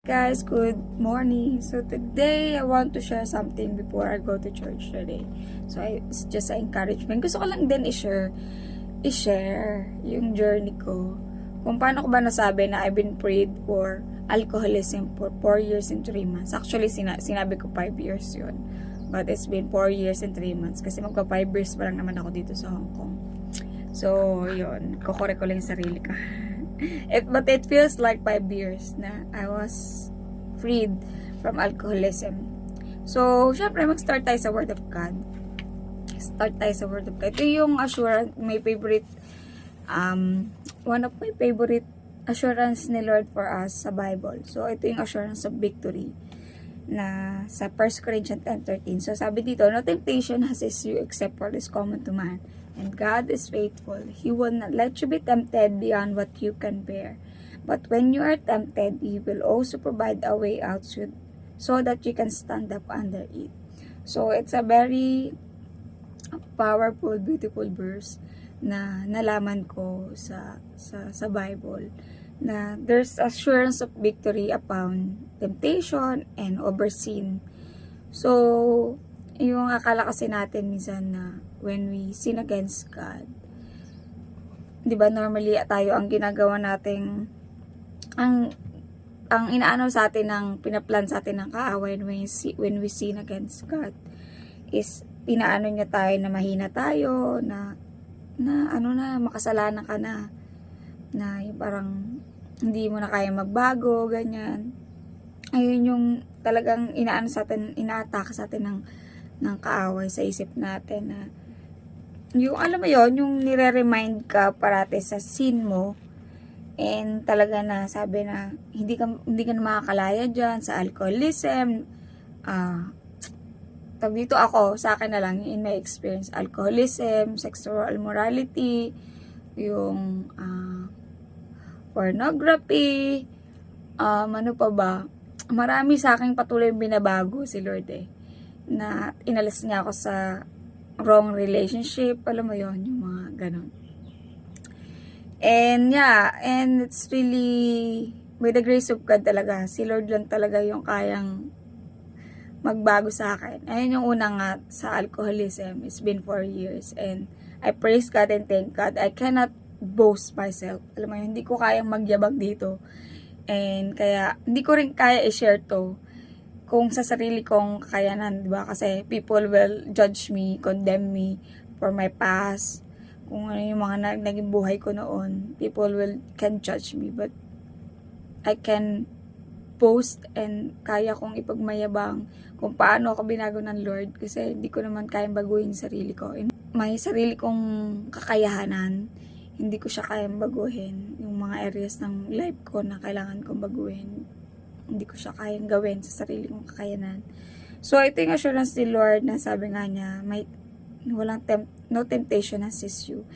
Guys, good morning. So today I want to share something before I go to church today. So it's just an encouragement. Gusto ko lang din i-share yung journey ko. Kung paano ko ba nasabi na I've been prayed for alcoholism for 4 years and 3 months. Actually, sinabi ko 5 years yun. But it's been 4 years and 3 months. Kasi magpa 5 years pa lang naman ako dito sa Hong Kong. So, yun. Kokore ko lang yung sarili ko. But it feels like 5 years na I was freed from alcoholism. So, syempre, mag-start tayo sa Word of God. Start tayo sa Word of God. Ito yung assurance, my favorite, one of my favorite assurance ni Lord for us sa Bible. So, ito yung assurance of victory na sa 1 Corinthians 10:13. So, sabi dito, no temptation has seized you except what is common to man. And God is faithful. He will not let you be tempted beyond what you can bear. But when you are tempted, He will also provide a way out so that you can stand up under it. So, it's a very powerful, beautiful verse na nalaman ko sa Bible na there's assurance of victory upon temptation and over sin. So, yung akala kasi natin minsan na when we sin against God, di ba normally tayo ang ginagawa nating ang inaano sa atin ng pinaplan sa atin ng kaaway when we sin against God is pinaano niya tayo na mahina tayo, na makasalanan ka na yung parang hindi mo na kaya magbago, ganyan. Ayun yung talagang inaano sa atin, inaatake sa atin ng kaaway sa isip natin na yung alam mo yon, yung nire-remind ka parate sa sin mo, and talaga na sabi na hindi ka na makakalaya dyan sa alcoholism. Dito ako, sa akin na lang, in my experience, alcoholism, sexual immorality, yung pornography, ano pa ba, marami sa akin patuloy binabago si Lord na inalis niya ako sa wrong relationship, alam mo yon, yung mga ganon. And yeah, and it's really with the grace of God talaga, si Lord lang talaga yung kayang magbago sa akin. Ayun yung unang nga sa alcoholism. It's been 4 years and I praise God and thank God. I cannot boast myself. Alam mo yun, hindi ko kayang magyabang dito. And kaya, hindi ko rin kaya i-share to kung sa sarili kong kakayanan, di ba? Kasi people will judge me, condemn me for my past, kung ano yung mga naging buhay ko noon. People can judge me, but I can boast and kaya kong ipagmayabang kung paano ako binago ng Lord, kasi hindi ko naman kayang baguhin yung sarili ko. And may sarili kong kakayahanan, hindi ko siya kayang baguhin. Yung mga areas ng life ko na kailangan kong baguhin, hindi ko siya kayang gawin sa sarili kong kakayanan. So, ito yung assurance ni Lord na sabi nga niya, no temptation has seized you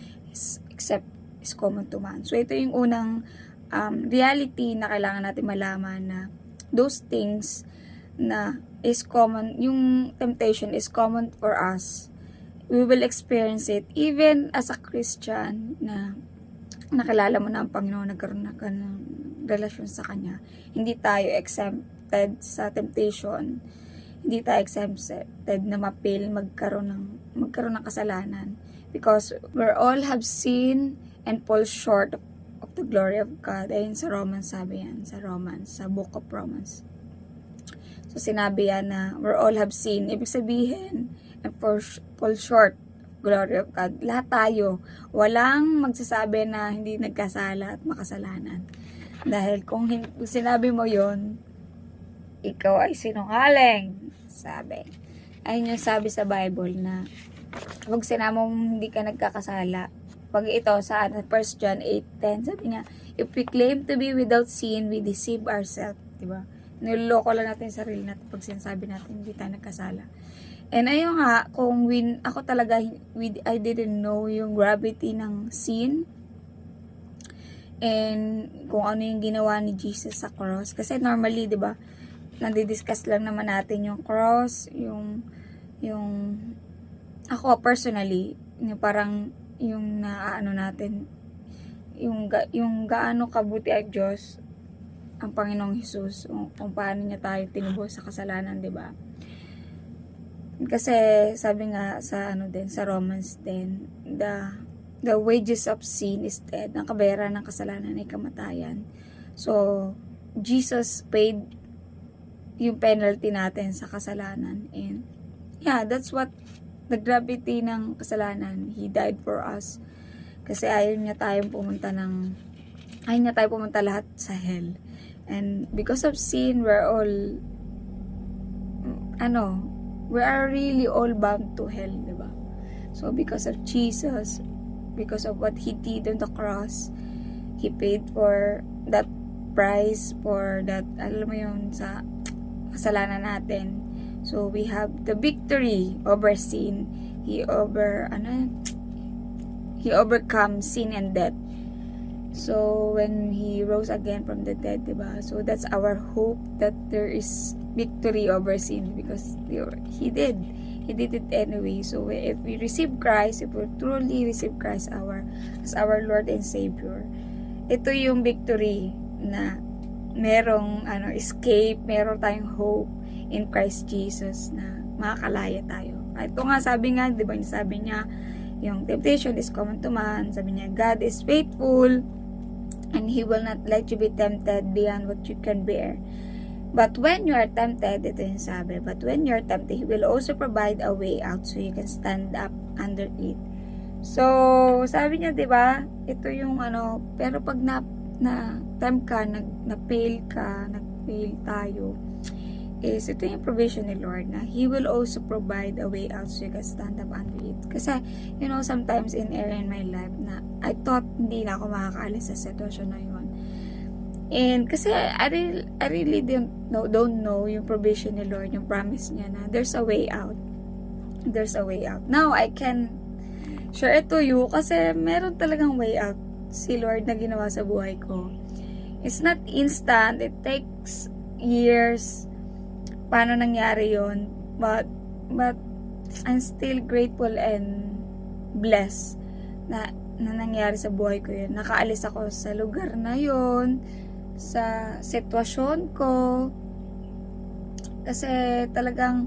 except is common to man. So, ito yung unang reality na kailangan natin malaman, na those things na is common, yung temptation is common for us. We will experience it even as a Christian na nakilala mo na ang Panginoon, nagkaroon na ka ng relasyon sa Kanya. Hindi tayo exempted sa temptation. Hindi tayo exempted na magkaroon ng kasalanan. Because we all have sinned and fall short of the glory of God. Ayun sa Romans, sabi yan. Sa book of Romans. So, sinabi yan na we all have sinned. Ibig sabihin, and fall short glory of God. Lahat tayo. Walang magsasabi na hindi nagkasala at makasalanan. Dahil kung sinabi mo yon, ikaw ay sinungaling. Sabi. Ayun yung sabi sa Bible na pag sinabi mo hindi ka nagkakasala, pag ito sa 1 John 8:10, sabi niya, if we claim to be without sin, we deceive ourselves. Diba? Niloloko lang natin yung sarili natin pag sinasabi natin hindi tayo nagkasala. And ayun nga, kung ako talaga, I didn't know yung gravity ng sin and kung ano yung ginawa ni Jesus sa cross. Kasi normally, di ba, nandidiscuss lang naman natin yung cross, yung ako personally, yung parang yung naano natin, yung gaano kabuti ang Diyos ang Panginoong Jesus, kung paano niya tayo tinubos sa kasalanan, di ba? Kasi sabi nga sa sa Romans 10, the wages of sin is death. Ang kabayaran ng kasalanan ay kamatayan. So Jesus paid yung penalty natin sa kasalanan, and yeah, that's what the gravity ng kasalanan. He died for us kasi ayaw niya tayo pumunta lahat sa hell. And because of sin, we are really all bound to hell, diba? So because of Jesus, because of what He did on the cross, He paid for that price, for that, alam mo yun, sa kasalanan natin. So we have the victory over sin. He overcome sin and death. So when He rose again from the dead, diba? So that's our hope, that there is victory over sin, because He did it anyway. So if we receive Christ, if we truly receive Christ as our Lord and Savior, ito yung victory na merong escape, meron tayong hope in Christ Jesus na makakalaya tayo. Ito nga sabi nga, di ba, sabi niya, yung temptation is common to man. Sabi niya, God is faithful and He will not let you be tempted beyond what you can bear. But when you are tempted, ito yung sabi, but when you are tempted, He will also provide a way out so you can stand up under it. So, sabi niya, di ba, ito yung pero pag na-tempt ka, nag-fail tayo, is ito yung provision ni Lord na He will also provide a way out so you can stand up under it. Kasi, sometimes in my life na I thought hindi na ako makakaalis sa sitwasyon na yun. And kasi I really don't know yung provision ni Lord, yung promise niya na there's a way out. There's a way out. Now, I can share it to you kasi meron talagang way out si Lord na ginawa sa buhay ko. It's not instant. It takes years. Paano nangyari yon? But I'm still grateful and blessed na nangyari sa buhay ko yun. Nakaalis ako sa lugar na yon, sa sitwasyon ko. Kasi talagang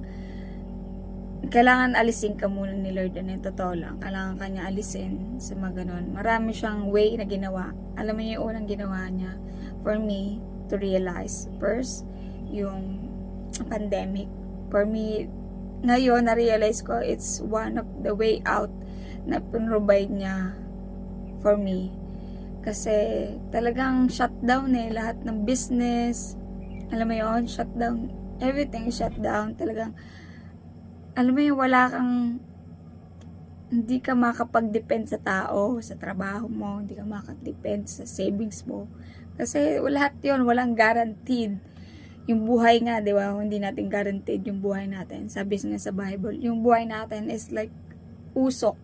kailangan alisin ka muna ni Lord. Totoo lang. Kailangan kanya alisin sa mga ganun. Marami siyang way na ginawa. Alam mo yung unang ginawa niya for me to realize. First, yung pandemic. For me, ngayon, na-realize ko, it's one of the way out na provide niya for me. Kasi talagang shutdown lahat ng business. Alam mo yun, shutdown. Everything is shutdown. Talagang, alam mo yun, hindi ka makapag-depend sa tao, sa trabaho mo, hindi ka makapag-depend sa savings mo. Kasi lahat yun, walang guaranteed. Yung buhay nga, di ba, hindi natin guaranteed yung buhay natin. Sabi nga sa Bible, yung buhay natin is like usok.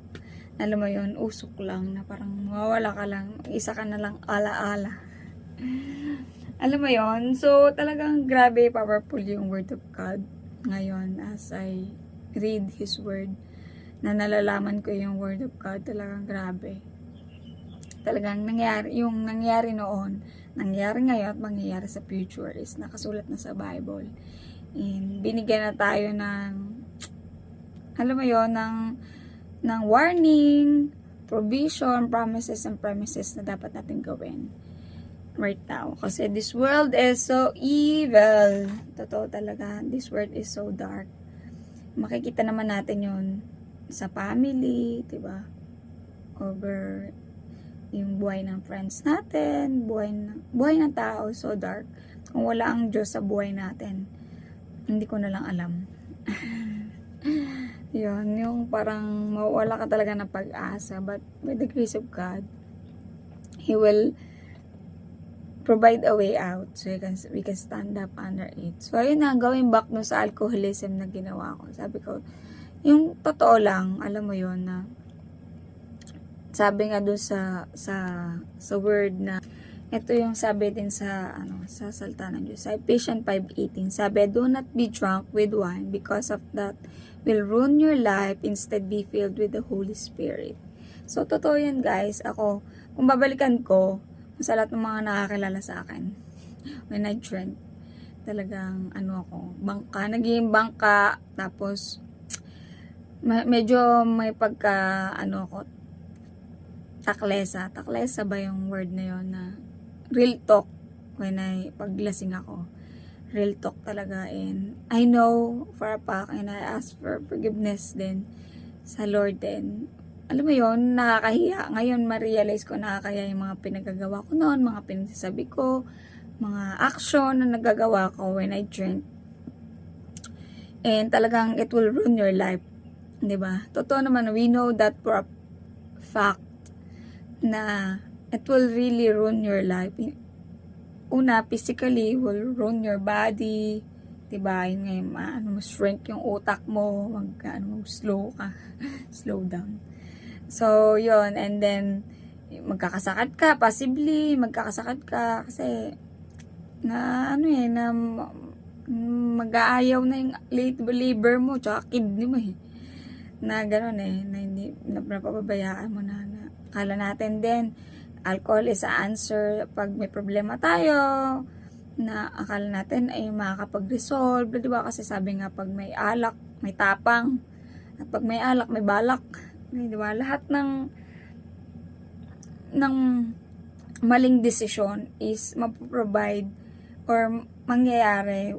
Alam mo yun, usok lang, na parang mawawala ka lang, isa ka na lang ala-ala. Alam mo yun, so talagang grabe, powerful yung Word of God ngayon as I read His Word, na nalalaman ko yung Word of God, talagang grabe. Talagang yung nangyari noon, nangyari ngayon at mangyayari sa future is nakasulat na sa Bible. And binigyan na tayo ng, alam mo yon, ng warning, provision, promises and premises na dapat natin gawin right now. Kasi this world is so evil. Totoo talaga, this world is so dark. Makikita naman natin yun sa family, diba? Over yung buhay ng friends natin, buhay ng tao, so dark. Kung wala ang Diyos sa buhay natin, hindi ko na lang alam. Yun, yung parang mawala ka talaga ng pag-asa. But by the grace of God, He will provide a way out so we can stand up under it. So, ayun na, going back no sa alcoholism na ginawa ko. Sabi ko, yung totoo lang, alam mo yun na, sabi nga doon sa word na, ito yung sabi din sa salita ng Diyos. Sa Ephesians 5:18, sabi, do not be drunk with wine because of that will ruin your life. Instead, be filled with the Holy Spirit. So, totoo yan guys. Ako, kung babalikan ko, sa lahat ng mga nakakilala sa akin, When I drank, talagang ano ako, bangka, naging bangka, tapos medyo may pagka ano ako, taklesa ba yung word na yon, na real talk when paglasing ako, real talk talaga. And I know for a fact, and I ask for forgiveness din sa Lord din. Alam mo yon, nakakahiya. Ngayon ma-realize ko, nakakahiya yung mga pinagagawa ko noon, mga pinagsasabi ko, mga action na nagagawa ko when I drink. And talagang it will ruin your life, 'di ba? Totoo naman, we know that for a fact na it will really ruin your life. Una, physically, will ruin your body, 'di ba? Yun nga, shrink yung utak mo, slow ka, slow down. So, yun, and then magkakasakit ka, possibly magkakasakit ka kasi na mag-aayaw na yung late liver mo tsaka kidney mo na gano'n na hindi napapabayaan mo na akala natin din alcohol is a answer pag may problema tayo, na akala natin ay makakapag-resolve, di ba? Kasi sabi nga, pag may alak may tapang, at pag may alak may balak, di ba? Lahat ng maling desisyon is mapoprovide or mangyayari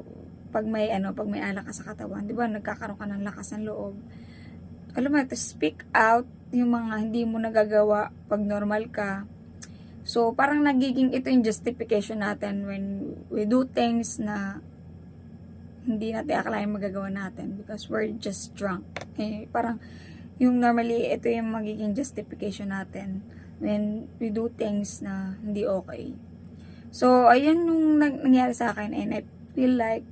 pag may alak ka sa katawan, di ba? Nagkakaroon ka ng lakas ng loob. Alam mo, to speak out yung mga hindi mo nagagawa pag normal ka. So, parang nagiging ito yung justification natin when we do things na hindi natin akalain magagawa natin because we're just drunk. Parang yung normally, ito yung magiging justification natin when we do things na hindi okay. So, ayun yung nangyari sa akin, and I feel like,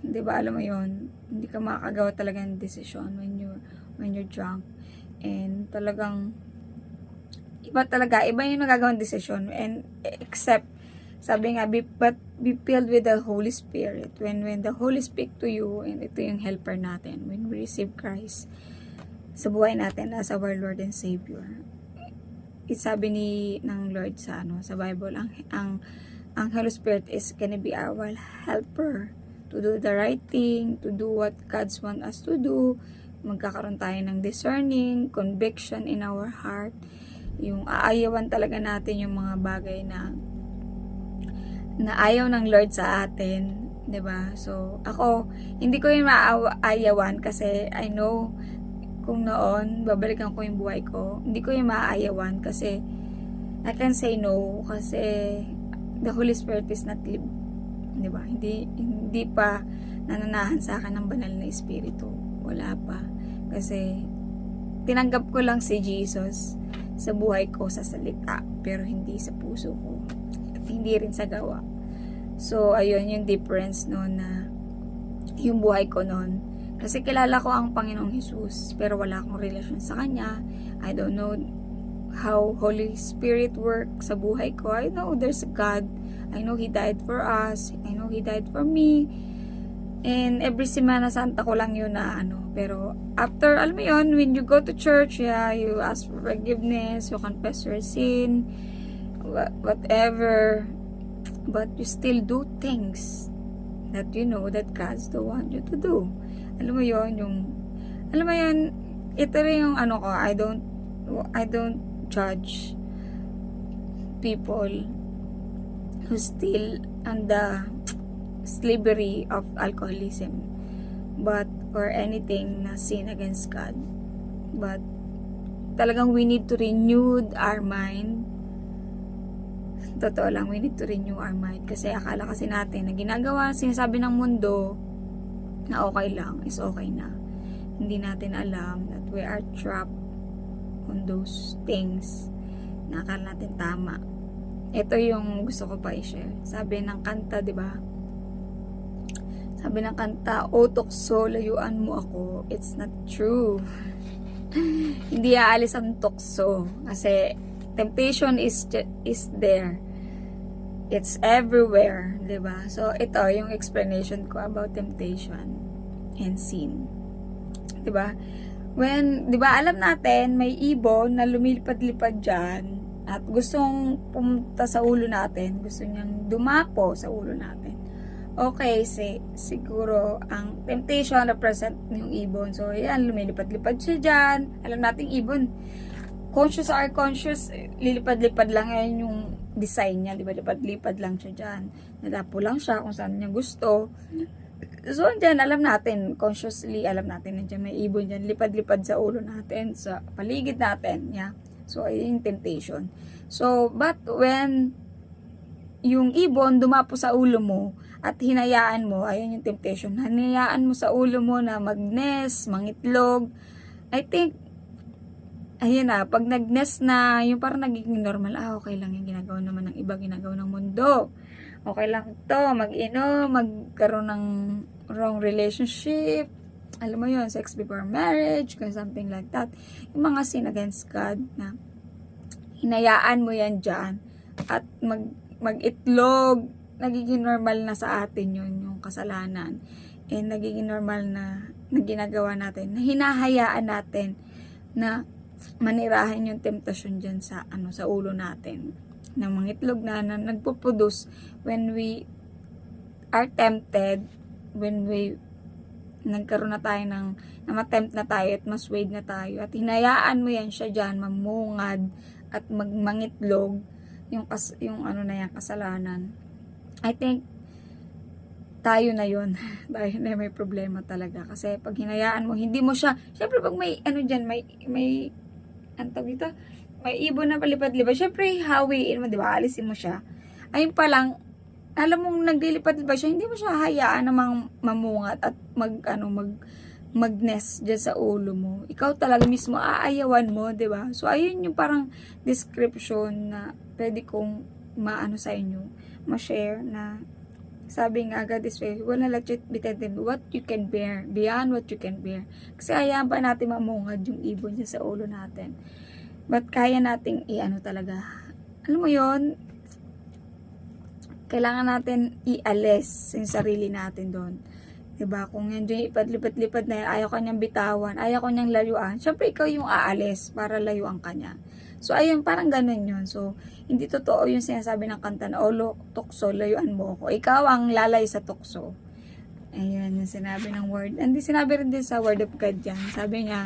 di ba, alam mo yun, hindi ka makakagawa talaga ng desisyon when you're drunk. And talagang, iba yung nagagawang desisyon. And except, sabi nga, be filled with the Holy Spirit. When the Holy speak to you, and ito yung helper natin, when we receive Christ sa buhay natin as our Lord and Savior. Sabi ng Lord sa Bible, ang Holy Spirit is gonna be our helper to do the right thing, to do what God's want us to do. Magkakaroon tayo ng discerning, conviction in our heart. Yung aayawan talaga natin yung mga bagay na ayaw ng Lord sa atin, 'di ba? So, ako, hindi ko yung maaayawan kasi I know kung noon, babalikan ko yung buhay ko, hindi ko yung maaayawan kasi I can say no kasi the Holy Spirit is not live, di ba? Hindi pa nananahan sa akin ng banal na espiritu. Wala pa. Kasi tinanggap ko lang si Jesus sa buhay ko sa salita, pero hindi sa puso ko. At hindi rin sa gawa. So, ayun yung difference noon, na yung buhay ko noon. Kasi kilala ko ang Panginoong Jesus, pero wala akong relasyon sa Kanya. I don't know how Holy Spirit works sa buhay ko. I know there's a God. I know He died for us. I know He died for me. And every Semana Santa ko lang yun na Pero after, alam mo yun, when you go to church, you ask for forgiveness, you confess your sin, whatever. But you still do things that you know that God's don't want you to do. Alam mo yun, ito rin yung ko, I don't judge people who still on the slavery of alcoholism, or anything na sin against God. But talagang we need to renew our mind. Totoo lang, we need to renew our mind. Kasi akala kasi natin na ginagawa, sinasabi ng mundo na okay lang, is okay na. Hindi natin alam that we are trapped on those things na akala natin tama. Ito yung gusto ko pa i-share. Sabi ng kanta, di ba? Sabi ng kanta, "O tukso, layuan mo ako." It's not true. Hindi aalis ang tukso. Kasi temptation is there. It's everywhere, 'di ba? So ito yung explanation ko about temptation and sin. 'Di ba? When, 'di ba, alam natin may ibon na lumilipad-lipad diyan at gustong pumunta sa ulo natin, gusto niyang dumapo sa ulo natin. Okay, siguro ang temptation represent yung ibon. So, yan, lumilipad-lipad siya dyan. Alam nating ibon, conscious or conscious, lilipad-lipad lang yan yung design niya, di ba? Lipad-lipad lang siya dyan. Nadapo lang siya kung saan niya gusto. So, dyan, alam natin, consciously, alam natin na dyan may ibon dyan, lipad-lipad sa ulo natin, sa paligid natin, yeah. So, ayun yung temptation. So, but when yung ibon dumapo sa ulo mo, at hinayaan mo, ayun yung temptation, hinayaan mo sa ulo mo na mag-nest, mangitlog, I think, ayun na, pag nag-nest na, yung parang nagiging normal, okay lang yung ginagawa naman ng iba, ginagawa ng mundo. Okay lang to, mag-inom, magkaroon ng wrong relationship, alam mo yun, sex before marriage, something like that. Yung mga sin against God na hinayaan mo yan dyan at mag-itlog, nagiging normal na sa atin yun, yung kasalanan. And nagiging normal na ginagawa natin, na hinahayaan natin na manirahin yung temptasyon dyan sa, sa ulo natin. Na mangitlog na nagpo-produce when we are tempted, when we nagkaroon na tayo na matempt na tayo at maswayed na tayo. At hinayaan mo yan siya dyan, mamungad at mangitlog yung kasalanan. I think tayo na yun. Tayo na may problema talaga. Kasi pag hinayaan mo, hindi mo siya, syempre pag may dyan, may dito, may ibon na palipad-lipad, syempre hawiin mo, di ba? Alisin mo siya. Ayun pa lang, alam mong naglilipad-lipad siya, hindi mo siya hayaan na mamungat at mag-nest dyan sa ulo mo. Ikaw talaga mismo, aayawan mo, di ba? So, ayun yung parang description na pwede kong sa inyo, ma-share na sabi nga, God is faithful, will not let you be tempted what you can bear, beyond what you can bear. Kasi hayaan pa natin mamungad yung ibon niya sa ulo natin. But kaya nating talaga. Alam mo yon, kailangan natin ialis yung sarili natin doon. Diba? Kung yan dyan ipad-lipad-lipad na yan, ayaw kanyang bitawan, ayaw kanyang layuan, syempre ikaw yung aalis para layuan kanya. So, ayun, parang ganun yun. So, hindi totoo yung sinasabi ng kanta na, tukso, layuan mo ako. Ikaw ang lalay sa tukso. Ayun, yung sinabi ng word. And sinabi rin din sa word of God yan. Sabi niya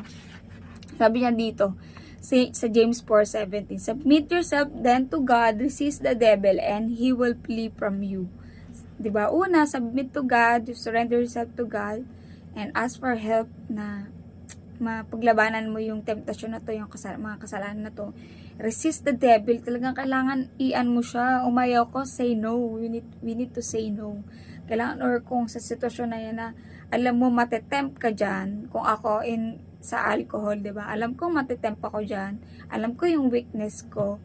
dito, sa James 4:17, submit yourself then to God, resist the devil, and he will flee from you. Diba? Una, submit to God, surrender yourself to God, and ask for help na mapaglabanan mo yung temptasyon na to, yung mga kasalanan na to. Resist the devil. Talagang kailangan mo siya. Umayaw ko, say no. We need to say no. Kailangan, or kung sa sitwasyon na yan na alam mo matetempt ka dyan, kung ako sa alcohol, diba? Alam ko matetempt ako dyan. Alam ko yung weakness ko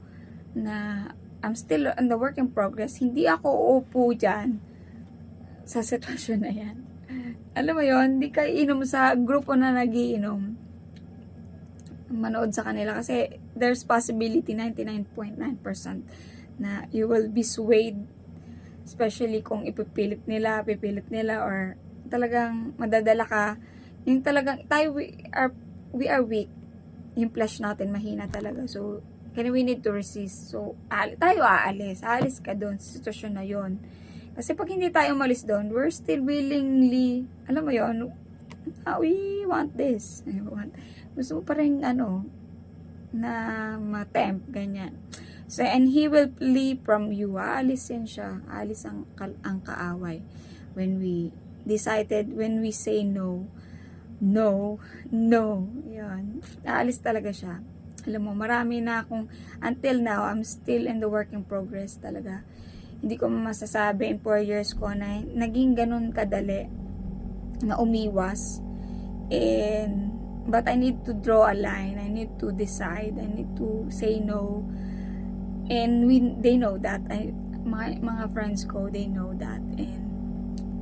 na I'm still on the work in progress. Hindi ako uupo dyan sa sitwasyon na yan. Alam mo yon, hindi ka inom sa grupo na nagiinom. Manood sa kanila kasi there's possibility 99.9% na you will be swayed, especially kung pipilit nila or talagang madadala ka. Yung talagang we are weak. Yung flesh natin mahina talaga. So, we need to resist. So, tayo aalis ka doon sa sitwasyon na yon. Kasi pag hindi tayo umalis doon, we're still willingly, alam mo yon, we want this. Gusto mo pa rin, na matempt, ganyan. So, and he will flee from you. Aalis yan siya. Aalis ang kaaway. When we say no, yan. Aalis talaga siya. Alam mo, marami na akong, until now, I'm still in the work in progress talaga. Hindi ko masasabi in 4 years ko na naging ganun kadali na umiwas. But I need to draw a line. I need to decide. I need to say no. And they know that. Mga friends ko, they know that. And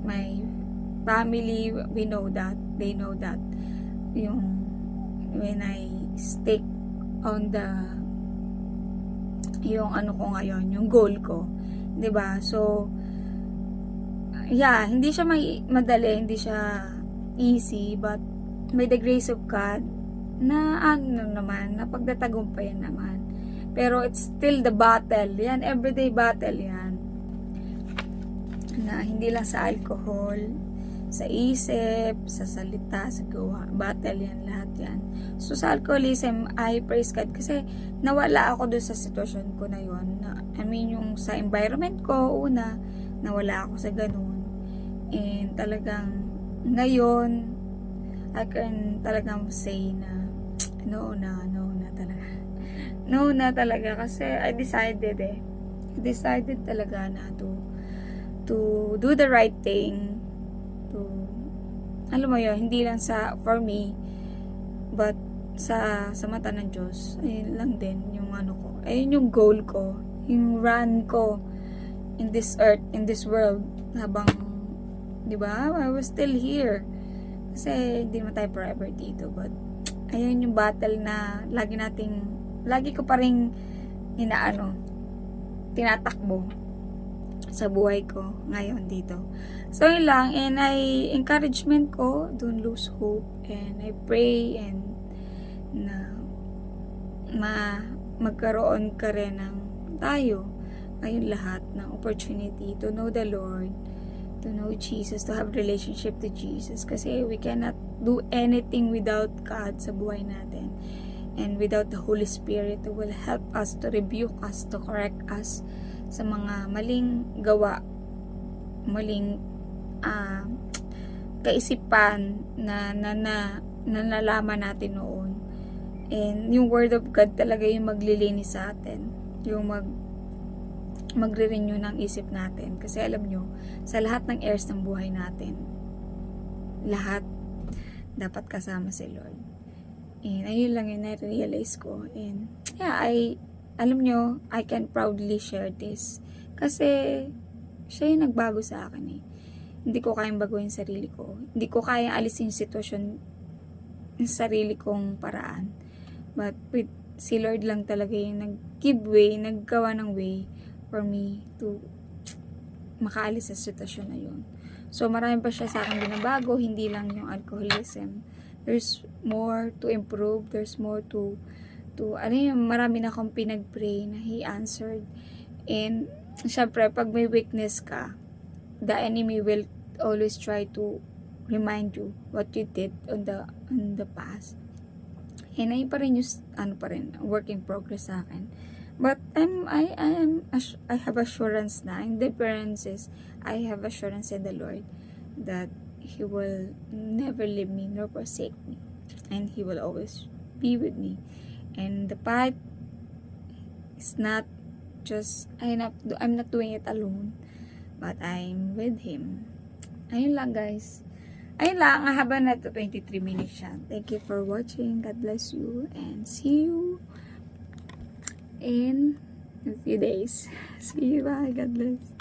my family, we know that. They know that. When I stick on yung ko ngayon, yung goal ko. 'Di ba? So, yeah, hindi siya madali, hindi siya easy, but by the grace of God, na naman, napagtatagumpayan naman. Pero it's still the battle. Yan, everyday battle yan. Na hindi lang sa alcohol, sa isip, sa salita, sa gawa. Battle yan, lahat yan. So, sa alcoholism, I praise God kasi nawala ako doon sa sitwasyon ko na yon. I mean, yung sa environment ko, una, nawala ako sa ganun. And talagang, ngayon, I can talagang say na, no na talaga. No na talaga kasi I decided talaga na to do the right thing, to alam mo yun, hindi lang for me but sa mata ng Diyos. Ayun lang din yung ko, ayun yung goal ko, yung run ko in this earth, in this world, habang, di ba, I was still here kasi hindi naman tayo forever dito, but ayun yung battle na lagi ko pa rin tinatakbo sa buhay ko ngayon dito. So, yun lang. And encouragement ko, don't lose hope. And I pray and na magkaroon ka rin ng tayo ngayon lahat ng opportunity to know the Lord, to know Jesus, to have relationship to Jesus. Kasi we cannot do anything without God sa buhay natin. And without the Holy Spirit who will help us, to rebuke us, to correct us sa mga maling gawa, maling kaisipan na nalaman natin noon. And yung Word of God talaga yung maglilinis sa atin, yung magre-renew ng isip natin. Kasi alam nyo, sa lahat ng areas ng buhay natin, lahat dapat kasama si Lord. And ayun lang yung na-realize ko. And yeah, alam nyo, I can proudly share this. Kasi siya yung nagbago sa akin eh. Hindi ko kayang baguhin sarili ko. Hindi ko kayang alisin yung sitwasyon ng sarili kong paraan. But with si Lord lang talaga yung nag-give way, naggawa ng way for me to makaalis sa sitwasyon na yun. So marami pa siya sa akin binabago, hindi lang yung alcoholism. There's more to improve, there's more to marami na akong pinag-pray na He answered. And syempre, pag may weakness ka, the enemy will always try to remind you what you did on the past. And ayun pa rin yung work in progress sa akin. But I have assurance na. And the difference is, I have assurance in the Lord that He will never leave me nor forsake me. And He will always be with me. And the path is not just, I'm not doing it alone, but I'm with Him. Ayun lang guys. Ayun lang, haba na to, 23 minutes siya. Thank you for watching. God bless you. And see you in a few days. See you. Bye. God bless.